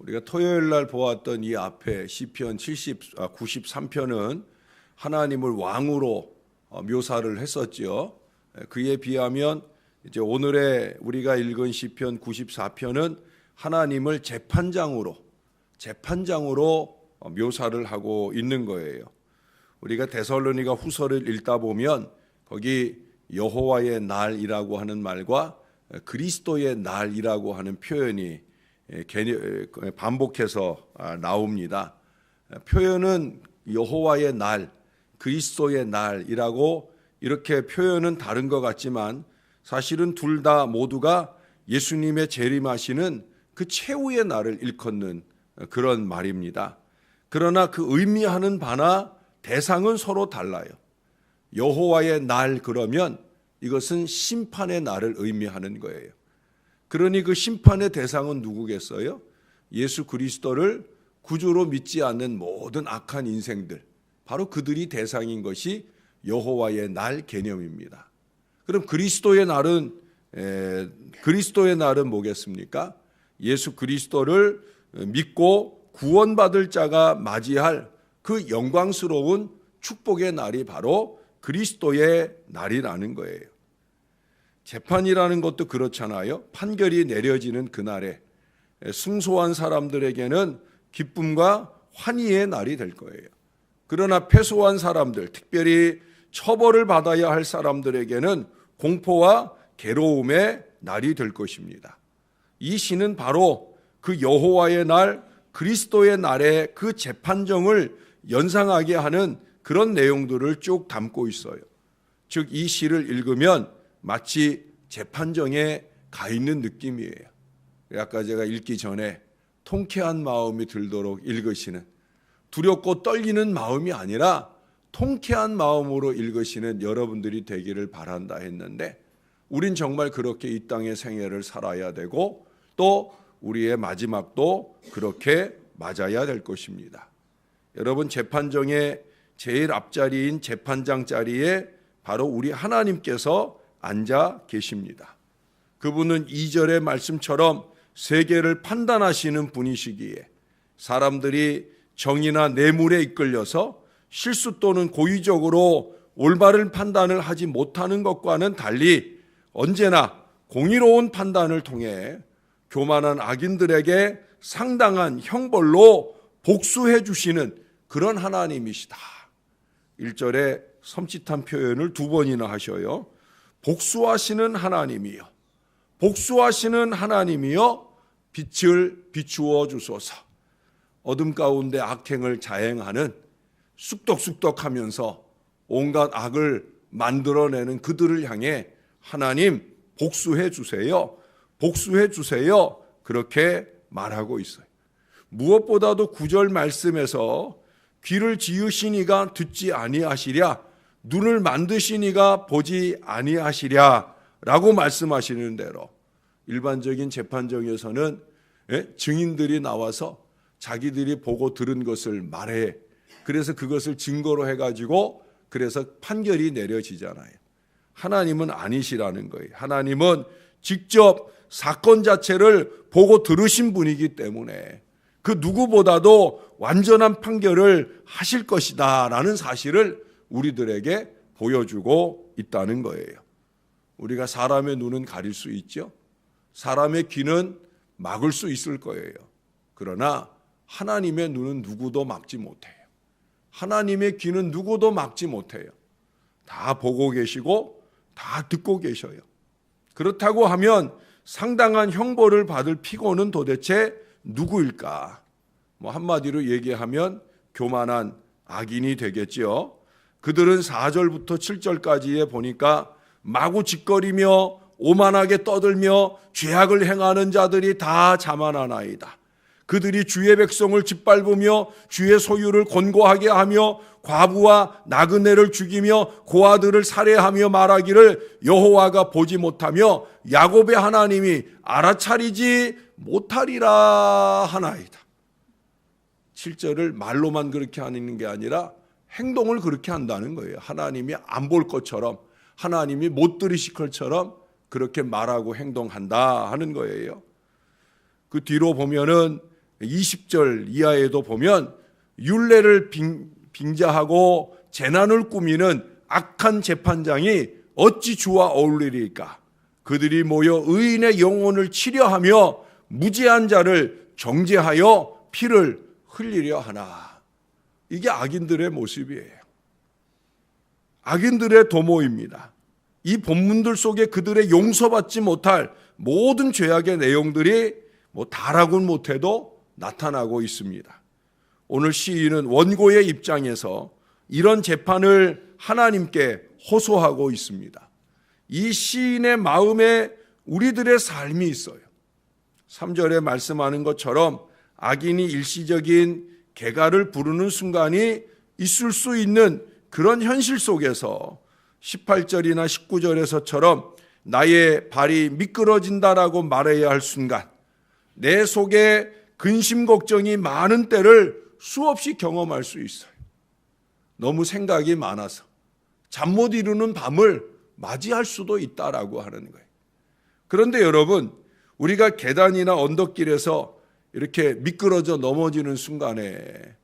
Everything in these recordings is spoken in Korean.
우리가 토요일 날 보았던 이 앞에 시편 93편은 하나님을 왕으로 묘사를 했었죠. 그에 비하면 이제 오늘의 우리가 읽은 시편 94편은 하나님을 재판장으로 묘사를 하고 있는 거예요. 우리가 데살로니가 후서를 읽다 보면 거기 여호와의 날이라고 하는 말과 그리스도의 날이라고 하는 표현이 반복해서 나옵니다. 표현은 여호와의 날, 그리스도의 날이라고 이렇게 표현은 다른 것 같지만 사실은 둘 다 모두가 예수님의 재림하시는 그 최후의 날을 일컫는 그런 말입니다. 그러나 그 의미하는 바나 대상은 서로 달라요. 여호와의 날 그러면 이것은 심판의 날을 의미하는 거예요. 그러니 그 심판의 대상은 누구겠어요? 예수 그리스도를 구주로 믿지 않는 모든 악한 인생들, 바로 그들이 대상인 것이 여호와의 날 개념입니다. 그럼 그리스도의 날은 뭐겠습니까? 예수 그리스도를 믿고 구원받을 자가 맞이할 그 영광스러운 축복의 날이 바로 그리스도의 날이라는 거예요. 재판이라는 것도 그렇잖아요. 판결이 내려지는 그날에 승소한 사람들에게는 기쁨과 환희의 날이 될 거예요. 그러나 패소한 사람들, 특별히 처벌을 받아야 할 사람들에게는 공포와 괴로움의 날이 될 것입니다. 이 시는 바로 그 여호와의 날, 그리스도의 날의 그 재판정을 연상하게 하는 그런 내용들을 쭉 담고 있어요. 즉 이 시를 읽으면 마치 재판정에 가 있는 느낌이에요. 아까 제가 읽기 전에 통쾌한 마음이 들도록 읽으시는, 두렵고 떨리는 마음이 아니라 통쾌한 마음으로 읽으시는 여러분들이 되기를 바란다 했는데, 우린 정말 그렇게 이 땅의 생애를 살아야 되고 또 우리의 마지막도 그렇게 맞아야 될 것입니다. 여러분, 재판정의 제일 앞자리인 재판장 자리에 바로 우리 하나님께서 앉아 계십니다. 그분은 2절의 말씀처럼 세계를 판단하시는 분이시기에 사람들이 정의나 뇌물에 이끌려서 실수 또는 고의적으로 올바른 판단을 하지 못하는 것과는 달리 언제나 공의로운 판단을 통해 교만한 악인들에게 상당한 형벌로 복수해 주시는 그런 하나님이시다. 1절에 섬찟한 표현을 2번이나 하셔요. 복수하시는 하나님이요, 복수하시는 하나님이요, 빛을 비추어 주소서. 어둠 가운데 악행을 자행하는, 쑥덕쑥덕하면서 온갖 악을 만들어내는 그들을 향해 하나님 복수해 주세요, 복수해 주세요, 그렇게 말하고 있어요. 무엇보다도 9절 말씀에서 귀를 지으시니가 듣지 아니하시랴, 눈을 만드시니가 보지 아니하시랴 라고 말씀하시는 대로 일반적인 재판정에서는 증인들이 나와서 자기들이 보고 들은 것을 말해, 그래서 그것을 증거로 해가지고 그래서 판결이 내려지잖아요. 하나님은 아니시라는 거예요. 하나님은 직접 사건 자체를 보고 들으신 분이기 때문에 그 누구보다도 완전한 판결을 하실 것이다 라는 사실을 우리들에게 보여주고 있다는 거예요. 우리가 사람의 눈은 가릴 수 있죠. 사람의 귀는 막을 수 있을 거예요. 그러나 하나님의 눈은 누구도 막지 못해요. 하나님의 귀는 누구도 막지 못해요. 다 보고 계시고 다 듣고 계셔요. 그렇다고 하면 상당한 형벌을 받을 피고는 도대체 누구일까? 한마디로 얘기하면 교만한 악인이 되겠죠. 그들은 4절부터 7절까지에 보니까 마구 짓거리며 오만하게 떠들며 죄악을 행하는 자들이 다 자만하나이다. 그들이 주의 백성을 짓밟으며 주의 소유를 곤고하게 하며 과부와 나그네를 죽이며 고아들을 살해하며 말하기를 여호와가 보지 못하며 야곱의 하나님이 알아차리지 못하리라 하나이다. 7절을 말로만 그렇게 하는 게 아니라 행동을 그렇게 한다는 거예요. 하나님이 안 볼 것처럼, 하나님이 못 들으실 것처럼 그렇게 말하고 행동한다 하는 거예요. 그 뒤로 보면은 20절 이하에도 보면 율례를 빙자하고 재난을 꾸미는 악한 재판장이 어찌 주와 어울리리까? 그들이 모여 의인의 영혼을 치려하며 무죄한 자를 정죄하여 피를 흘리려 하나. 이게 악인들의 모습이에요. 악인들의 도모입니다. 이 본문들 속에 그들의 용서받지 못할 모든 죄악의 내용들이 다라고는 못해도 나타나고 있습니다. 오늘 시인은 원고의 입장에서 이런 재판을 하나님께 호소하고 있습니다. 이 시인의 마음에 우리들의 삶이 있어요. 3절에 말씀하는 것처럼 악인이 일시적인 개가를 부르는 순간이 있을 수 있는 그런 현실 속에서 18절이나 19절에서처럼 나의 발이 미끄러진다라고 말해야 할 순간, 내 속에 근심 걱정이 많은 때를 수없이 경험할 수 있어요. 너무 생각이 많아서 잠 못 이루는 밤을 맞이할 수도 있다라고 하는 거예요. 그런데 여러분, 우리가 계단이나 언덕길에서 이렇게 미끄러져 넘어지는 순간에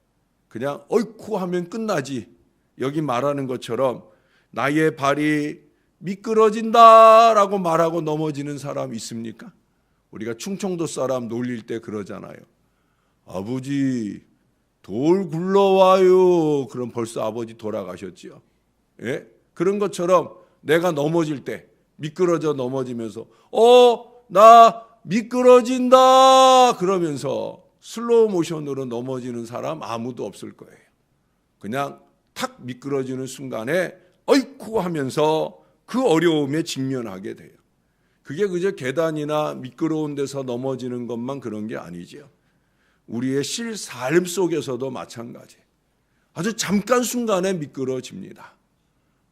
그냥 어이쿠 하면 끝나지, 여기 말하는 것처럼 나의 발이 미끄러진다라고 말하고 넘어지는 사람 있습니까? 우리가 충청도 사람 놀릴 때 그러잖아요. 아버지 돌 굴러와요. 그럼 벌써 아버지 돌아가셨지요. 예? 그런 것처럼 내가 넘어질 때 미끄러져 넘어지면서 나 미끄러진다 그러면서 슬로우 모션으로 넘어지는 사람 아무도 없을 거예요. 그냥 탁 미끄러지는 순간에 어이쿠 하면서 그 어려움에 직면하게 돼요. 그게 그저 계단이나 미끄러운 데서 넘어지는 것만 그런 게 아니죠. 우리의 삶 속에서도 마찬가지예요. 아주 잠깐 순간에 미끄러집니다.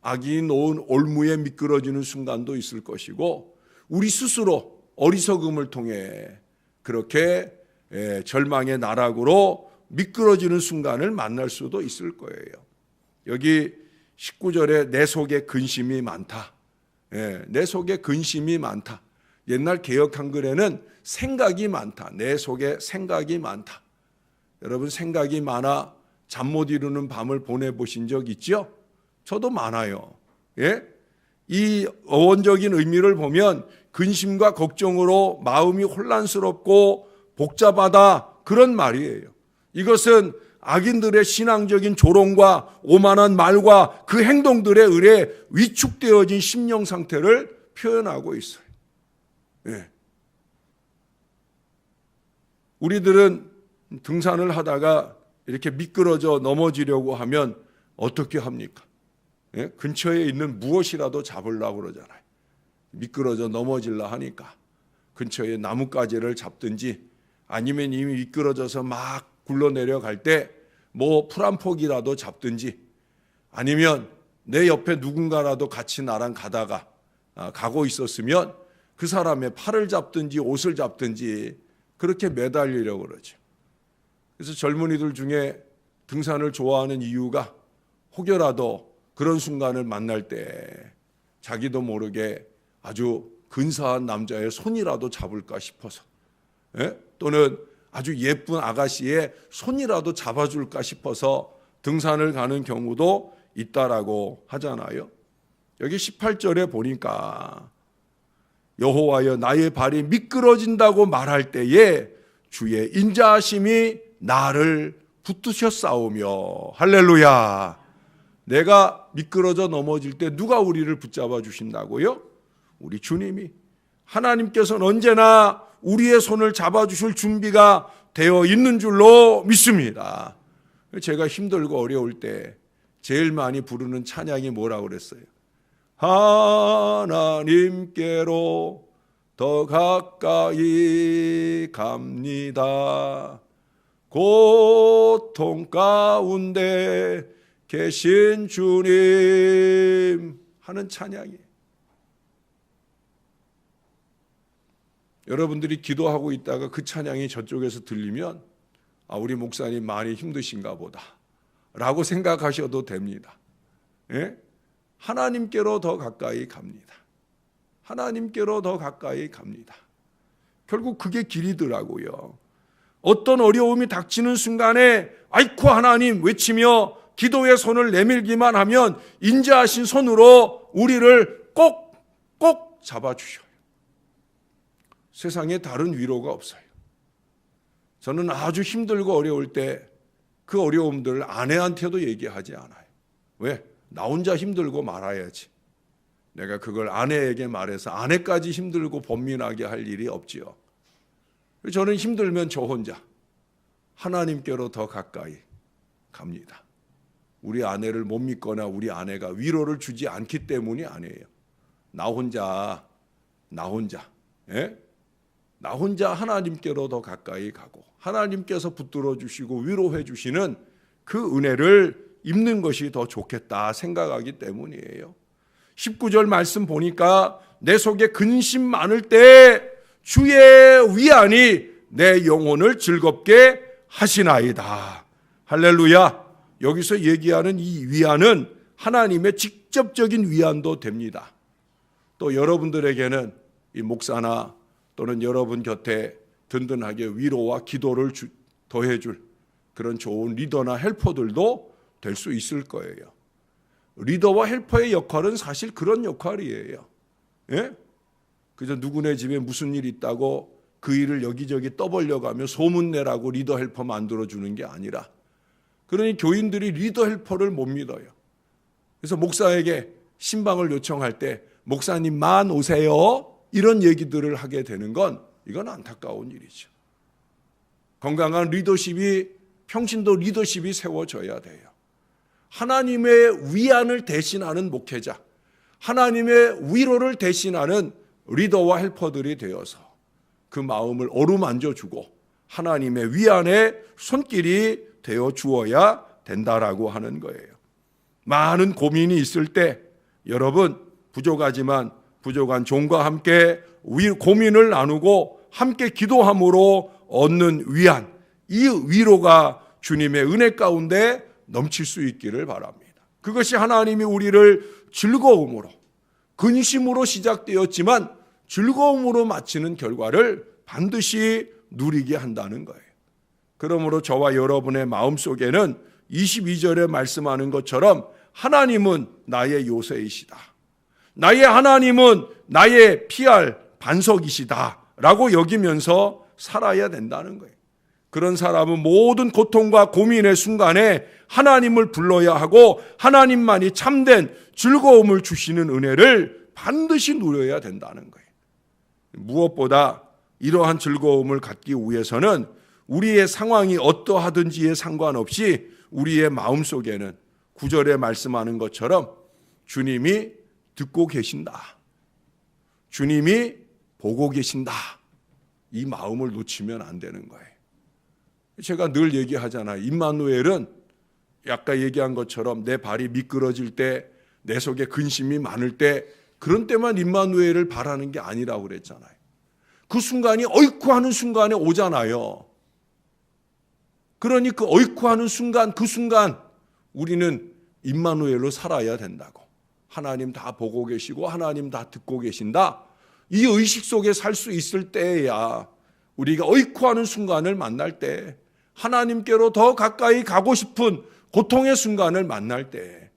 악이 놓은 올무에 미끄러지는 순간도 있을 것이고, 우리 스스로 어리석음을 통해 그렇게 절망의 나락으로 미끄러지는 순간을 만날 수도 있을 거예요. 여기 19절에 내 속에 근심이 많다. 내 속에 근심이 많다. 옛날 개역 한글에는 생각이 많다. 내 속에 생각이 많다. 여러분, 생각이 많아 잠 못 이루는 밤을 보내보신 적 있죠? 저도 많아요. 이 어원적인 의미를 보면 근심과 걱정으로 마음이 혼란스럽고 복잡하다, 그런 말이에요. 이것은 악인들의 신앙적인 조롱과 오만한 말과 그 행동들에 의해 위축되어진 심령 상태를 표현하고 있어요. 우리들은 등산을 하다가 이렇게 미끄러져 넘어지려고 하면 어떻게 합니까? 근처에 있는 무엇이라도 잡으려고 그러잖아요. 미끄러져 넘어질라 하니까 근처에 나뭇가지를 잡든지, 아니면 이미 미끄러져서 막 굴러내려갈 때 풀 한 폭이라도 잡든지, 아니면 내 옆에 누군가라도 같이 나랑 가고 있었으면 그 사람의 팔을 잡든지 옷을 잡든지 그렇게 매달리려고 그러죠. 그래서 젊은이들 중에 등산을 좋아하는 이유가 혹여라도 그런 순간을 만날 때 자기도 모르게 아주 근사한 남자의 손이라도 잡을까 싶어서, 또는 아주 예쁜 아가씨의 손이라도 잡아줄까 싶어서 등산을 가는 경우도 있다라고 하잖아요. 여기 18절에 보니까 여호와여 나의 발이 미끄러진다고 말할 때에 주의 인자하심이 나를 붙드셨사오며, 할렐루야. 내가 미끄러져 넘어질 때 누가 우리를 붙잡아 주신다고요? 우리 주님이. 하나님께서는 언제나 우리의 손을 잡아주실 준비가 되어 있는 줄로 믿습니다. 제가 힘들고 어려울 때 제일 많이 부르는 찬양이 뭐라고 그랬어요? 하나님께로 더 가까이 갑니다. 고통 가운데 계신 주님 하는 찬양이에요. 여러분들이 기도하고 있다가 그 찬양이 저쪽에서 들리면 우리 목사님 많이 힘드신가 보다 라고 생각하셔도 됩니다. 하나님께로 더 가까이 갑니다. 하나님께로 더 가까이 갑니다. 결국 그게 길이더라고요. 어떤 어려움이 닥치는 순간에 아이쿠 하나님 외치며 기도의 손을 내밀기만 하면 인자하신 손으로 우리를 꼭 잡아주셔요. 세상에 다른 위로가 없어요. 저는 아주 힘들고 어려울 때 그 어려움들을 아내한테도 얘기하지 않아요. 왜? 나 혼자 힘들고 말아야지. 내가 그걸 아내에게 말해서 아내까지 힘들고 번민하게 할 일이 없지요. 저는 힘들면 저 혼자 하나님께로 더 가까이 갑니다. 우리 아내를 못 믿거나 우리 아내가 위로를 주지 않기 때문이 아니에요. 나 혼자 하나님께로 더 가까이 가고 하나님께서 붙들어 주시고 위로해 주시는 그 은혜를 입는 것이 더 좋겠다 생각하기 때문이에요. 19절 말씀 보니까 내 속에 근심 많을 때 주의 위안이 내 영혼을 즐겁게 하시나이다. 할렐루야. 여기서 얘기하는 이 위안은 하나님의 직접적인 위안도 됩니다. 또 여러분들에게는 이 목사나 또는 여러분 곁에 든든하게 위로와 기도를 더해줄 그런 좋은 리더나 헬퍼들도 될 수 있을 거예요. 리더와 헬퍼의 역할은 사실 그런 역할이에요. 예? 그저 누구네 집에 무슨 일 있다고 그 일을 여기저기 떠벌려가며 소문내라고 리더 헬퍼 만들어주는 게 아니라, 그러니 교인들이 리더 헬퍼를 못 믿어요. 그래서 목사에게 신방을 요청할 때 목사님만 오세요 이런 얘기들을 하게 되는 건 이건 안타까운 일이죠. 건강한 리더십이, 평신도 리더십이 세워져야 돼요. 하나님의 위안을 대신하는 목회자, 하나님의 위로를 대신하는 리더와 헬퍼들이 되어서 그 마음을 어루만져주고 하나님의 위안의 손길이 되어 주어야 된다라고 하는 거예요. 많은 고민이 있을 때 여러분 부족하지만 부족한 종과 함께 고민을 나누고 함께 기도함으로 얻는 위안, 이 위로가 주님의 은혜 가운데 넘칠 수 있기를 바랍니다. 그것이 하나님이 우리를 즐거움으로, 근심으로 시작되었지만 즐거움으로 마치는 결과를 반드시 누리게 한다는 거예요. 그러므로 저와 여러분의 마음속에는 22절에 말씀하는 것처럼 하나님은 나의 요새이시다, 나의 하나님은 나의 피할 반석이시다 라고 여기면서 살아야 된다는 거예요. 그런 사람은 모든 고통과 고민의 순간에 하나님을 불러야 하고 하나님만이 참된 즐거움을 주시는 은혜를 반드시 누려야 된다는 거예요. 무엇보다 이러한 즐거움을 갖기 위해서는 우리의 상황이 어떠하든지에 상관없이 우리의 마음속에는 9절에 말씀하는 것처럼 주님이 듣고 계신다, 주님이 보고 계신다, 이 마음을 놓치면 안 되는 거예요. 제가 늘 얘기하잖아요. 임마누엘은 아까 얘기한 것처럼 내 발이 미끄러질 때, 내 속에 근심이 많을 때, 그런 때만 임마누엘을 바라는 게 아니라고 그랬잖아요. 그 순간이 어이쿠 하는 순간에 오잖아요. 그러니 그 어이쿠 하는 순간, 그 순간 우리는 임마누엘로 살아야 된다고. 하나님 다 보고 계시고 하나님 다 듣고 계신다, 이 의식 속에 살 수 있을 때야 우리가 어이쿠 하는 순간을 만날 때, 하나님께로 더 가까이 가고 싶은 고통의 순간을 만날 때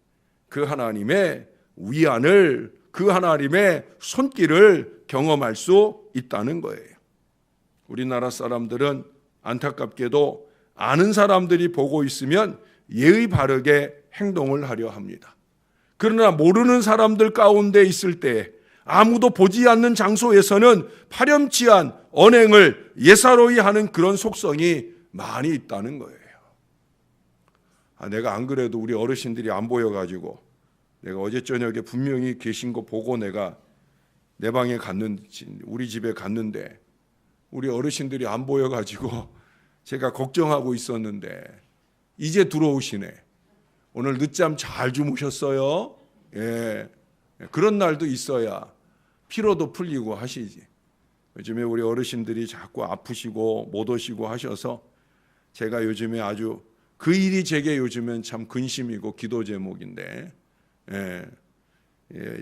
그 하나님의 위안을, 그 하나님의 손길을 경험할 수 있다는 거예요. 우리나라 사람들은 안타깝게도 아는 사람들이 보고 있으면 예의 바르게 행동을 하려 합니다. 그러나 모르는 사람들 가운데 있을 때, 아무도 보지 않는 장소에서는 파렴치한 언행을 예사로이 하는 그런 속성이 많이 있다는 거예요. 내가 안 그래도 우리 어르신들이 안 보여가지고 내가 어제 저녁에 분명히 계신 거 보고 내가 내 방에 갔는데, 우리 집에 갔는데 우리 어르신들이 안 보여가지고 제가 걱정하고 있었는데 이제 들어오시네. 오늘 늦잠 잘 주무셨어요? 예, 그런 날도 있어야 피로도 풀리고 하시지. 요즘에 우리 어르신들이 자꾸 아프시고 못 오시고 하셔서 제가 요즘에 아주 그 일이 제게 요즘엔 참 근심이고 기도 제목인데,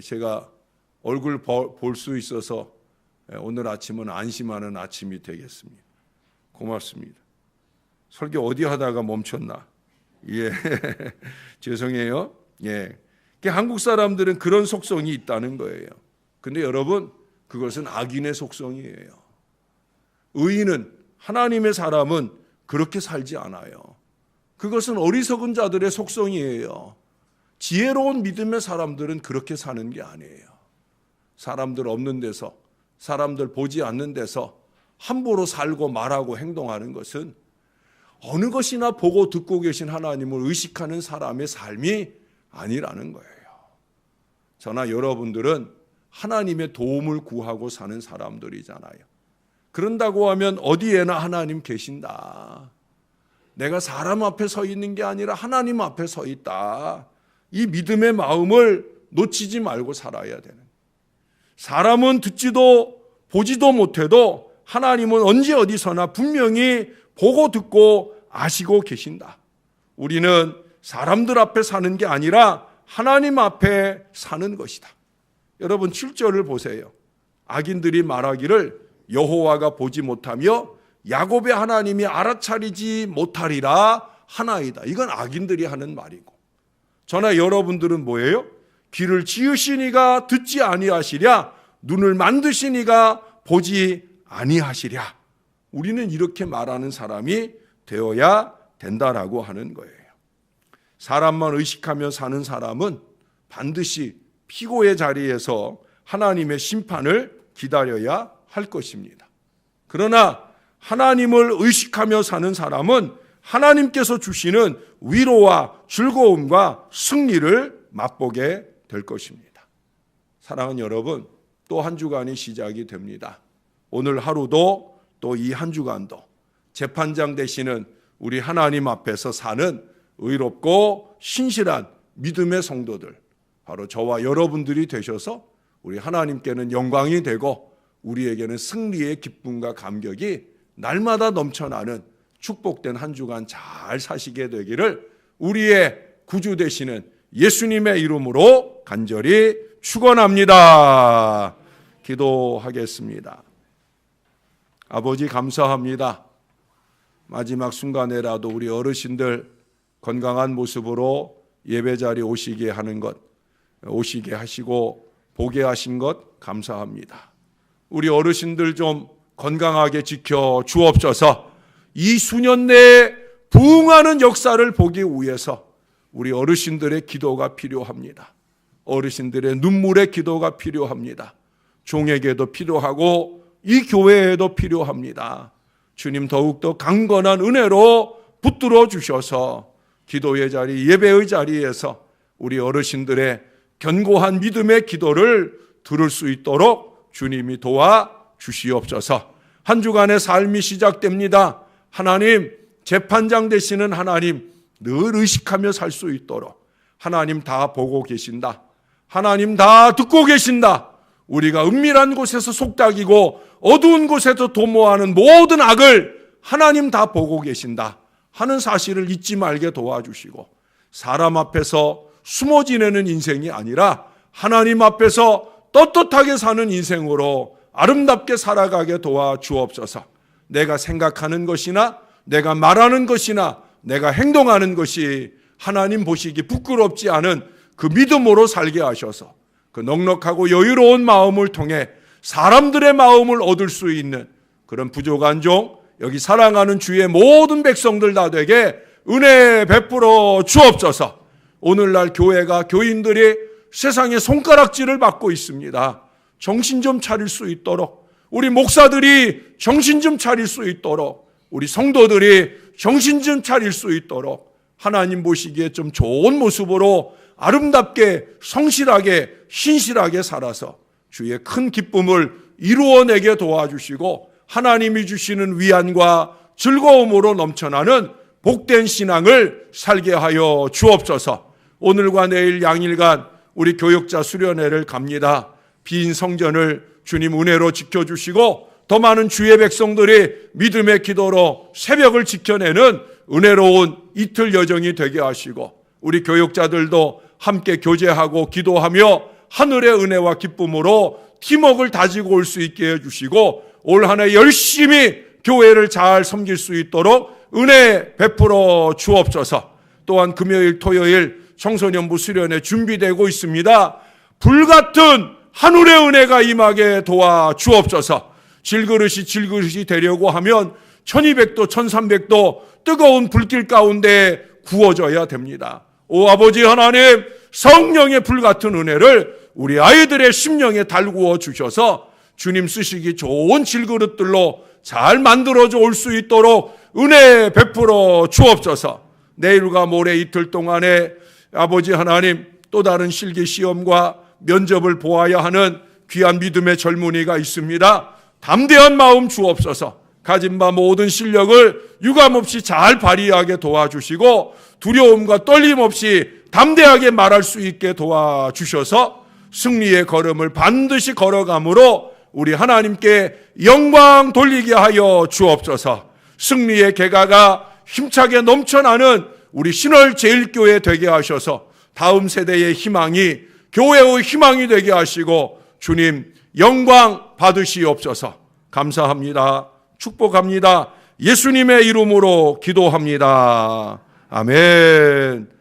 제가 얼굴 볼 수 있어서 오늘 아침은 안심하는 아침이 되겠습니다. 고맙습니다. 설교 어디 하다가 멈췄나? 예, 죄송해요. 예, 한국 사람들은 그런 속성이 있다는 거예요. 근데 여러분, 그것은 악인의 속성이에요. 의인은, 하나님의 사람은 그렇게 살지 않아요. 그것은 어리석은 자들의 속성이에요. 지혜로운 믿음의 사람들은 그렇게 사는 게 아니에요. 사람들 없는 데서, 사람들 보지 않는 데서 함부로 살고 말하고 행동하는 것은 어느 것이나 보고 듣고 계신 하나님을 의식하는 사람의 삶이 아니라는 거예요. 저나 여러분들은 하나님의 도움을 구하고 사는 사람들이잖아요. 그런다고 하면 어디에나 하나님 계신다. 내가 사람 앞에 서 있는 게 아니라 하나님 앞에 서 있다. 이 믿음의 마음을 놓치지 말고 살아야 되는. 사람은 듣지도 보지도 못해도 하나님은 언제 어디서나 분명히 보고 듣고 아시고 계신다. 우리는 사람들 앞에 사는 게 아니라 하나님 앞에 사는 것이다. 여러분 7절을 보세요. 악인들이 말하기를 여호와가 보지 못하며 야곱의 하나님이 알아차리지 못하리라 하나이다. 이건 악인들이 하는 말이고, 저나 여러분들은 뭐예요? 귀를 지으시니가 듣지 아니하시랴, 눈을 만드시니가 보지 아니하시랴. 우리는 이렇게 말하는 사람이 되어야 된다라고 하는 거예요. 사람만 의식하며 사는 사람은 반드시 피고의 자리에서 하나님의 심판을 기다려야 할 것입니다. 그러나 하나님을 의식하며 사는 사람은 하나님께서 주시는 위로와 즐거움과 승리를 맛보게 될 것입니다. 사랑하는 여러분, 또 한 주간이 시작이 됩니다. 오늘 하루도 또 이 한 주간도 재판장 되시는 우리 하나님 앞에서 사는 의롭고 신실한 믿음의 성도들, 바로 저와 여러분들이 되셔서 우리 하나님께는 영광이 되고 우리에게는 승리의 기쁨과 감격이 날마다 넘쳐나는 축복된 한 주간 잘 사시게 되기를 우리의 구주 되시는 예수님의 이름으로 간절히 축원합니다. 기도하겠습니다. 아버지 감사합니다. 마지막 순간에라도 우리 어르신들 건강한 모습으로 예배자리에 오시게 하는 것, 오시게 하시고 보게 하신 것 감사합니다. 우리 어르신들 좀 건강하게 지켜 주옵소서. 이 수년 내에 부흥하는 역사를 보기 위해서 우리 어르신들의 기도가 필요합니다. 어르신들의 눈물의 기도가 필요합니다. 종에게도 필요하고 이 교회에도 필요합니다. 주님 더욱더 강건한 은혜로 붙들어 주셔서 기도의 자리, 예배의 자리에서 우리 어르신들의 견고한 믿음의 기도를 들을 수 있도록 주님이 도와 주시옵소서. 한 주간의 삶이 시작됩니다. 하나님, 재판장 되시는 하나님 늘 의식하며 살 수 있도록 하나님 다 보고 계신다. 하나님 다 듣고 계신다. 우리가 은밀한 곳에서 속닥이고 어두운 곳에서 도모하는 모든 악을 하나님 다 보고 계신다 하는 사실을 잊지 말게 도와주시고, 사람 앞에서 숨어 지내는 인생이 아니라 하나님 앞에서 떳떳하게 사는 인생으로 아름답게 살아가게 도와주옵소서. 내가 생각하는 것이나 내가 말하는 것이나 내가 행동하는 것이 하나님 보시기 부끄럽지 않은 그 믿음으로 살게 하셔서 그 넉넉하고 여유로운 마음을 통해 사람들의 마음을 얻을 수 있는 그런 부족한 종, 여기 사랑하는 주의 모든 백성들 다 되게 은혜 베풀어 주옵소서. 오늘날 교회가, 교인들이 세상에 손가락질을 받고 있습니다. 정신 좀 차릴 수 있도록, 우리 목사들이 정신 좀 차릴 수 있도록, 우리 성도들이 정신 좀 차릴 수 있도록 하나님 보시기에 좀 좋은 모습으로 아름답게 성실하게 신실하게 살아서 주의 큰 기쁨을 이루어내게 도와주시고 하나님이 주시는 위안과 즐거움으로 넘쳐나는 복된 신앙을 살게 하여 주옵소서. 오늘과 내일 양일간 우리 교역자 수련회를 갑니다. 빈 성전을 주님 은혜로 지켜주시고 더 많은 주의 백성들이 믿음의 기도로 새벽을 지켜내는 은혜로운 이틀 여정이 되게 하시고, 우리 교역자들도 함께 교제하고 기도하며 하늘의 은혜와 기쁨으로 팀워크를 다지고 올 수 있게 해주시고 올 한 해 열심히 교회를 잘 섬길 수 있도록 은혜 베풀어 주옵소서. 또한 금요일 토요일 청소년부 수련회 준비되고 있습니다. 불같은 하늘의 은혜가 임하게 도와 주옵소서. 질그릇이 되려고 하면 1200도 1300도 뜨거운 불길 가운데 구워져야 됩니다. 오 아버지 하나님, 성령의 불같은 은혜를 우리 아이들의 심령에 달구어 주셔서 주님 쓰시기 좋은 질그릇들로 잘 만들어져 올 수 있도록 은혜 베풀어 주옵소서. 내일과 모레 이틀 동안에 아버지 하나님, 또 다른 실기 시험과 면접을 보아야 하는 귀한 믿음의 젊은이가 있습니다. 담대한 마음 주옵소서. 가진 바 모든 실력을 유감없이 잘 발휘하게 도와주시고 두려움과 떨림 없이 담대하게 말할 수 있게 도와주셔서 승리의 걸음을 반드시 걸어가므로 우리 하나님께 영광 돌리게 하여 주옵소서. 승리의 계가가 힘차게 넘쳐나는 우리 신월제일교회 되게 하셔서 다음 세대의 희망이, 교회의 희망이 되게 하시고 주님 영광 받으시옵소서. 감사합니다. 축복합니다. 예수님의 이름으로 기도합니다. 아멘.